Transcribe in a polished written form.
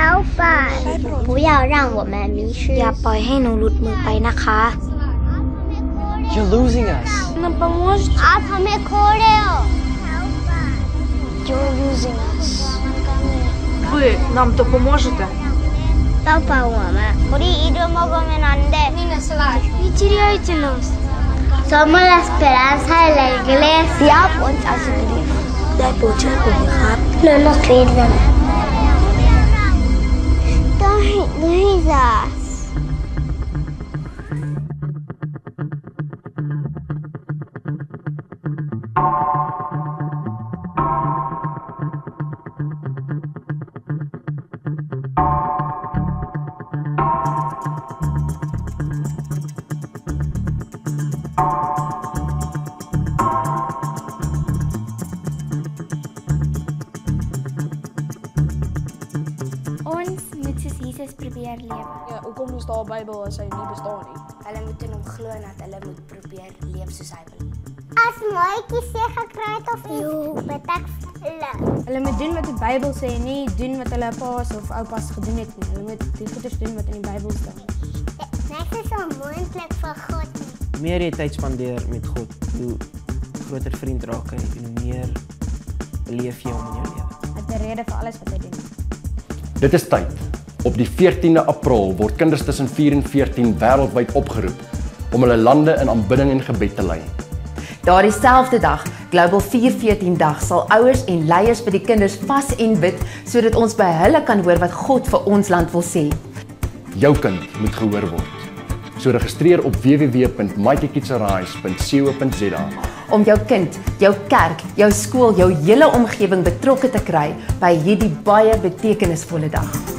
Help us 不要让我们迷失 อย่าปล่อยให้หนูหลุดมือไปนะคะ You're losing us. Нам поможете? आप हमें खो रहे हो You're losing us. Ви нам допоможете? Папа, мама, 우리 잃어먹으면 안 돼. Не теряйте нас. Somos la esperanza de la iglesia. Und also believe. ได้โปรดช่วยผมนะครับ No nos pierdan. Don't lose us. Ons moet soos Jesus probeer lewe. Ja, hoekom is daar 'n Bybel as hy nie bestaan nie? Hulle moet in hom glo dat hulle moet probeer leef soos hy wil. As mooitjies sê gekry het of iets, betek hulle. Hulle moet doen wat die Bybel sê, nie doen wat hulle pa's of oupa's gedoen het nie. Hulle moet die goeders doen wat in die Bybel staan. Niks is onmoontlik vir God nie. Meer jy tyd spandeer met God, hoe groter vriend raak hy en hoe meer beleef jy hom in jou lewe. Hy het 'n rede vir alles wat hy doen. Dit is tyd. Op die 14de April word kinders tussen 4 en 14 wêreldwyd opgeroep om hulle lande in aanbidding en gebed te lei. Daardie selfde dag, Global 414 dag, sal ouers en leiers by die kinders vas en bid sodat ons by hulle kan hoor wat God vir ons land wil sê. Jou kind moet gehoor word. So registreer op www.mightykids.co.za. Om jou kind, jou kerk, jou skool, jou hele omgewing betrokke te kry by hierdie baie betekenisvolle dag.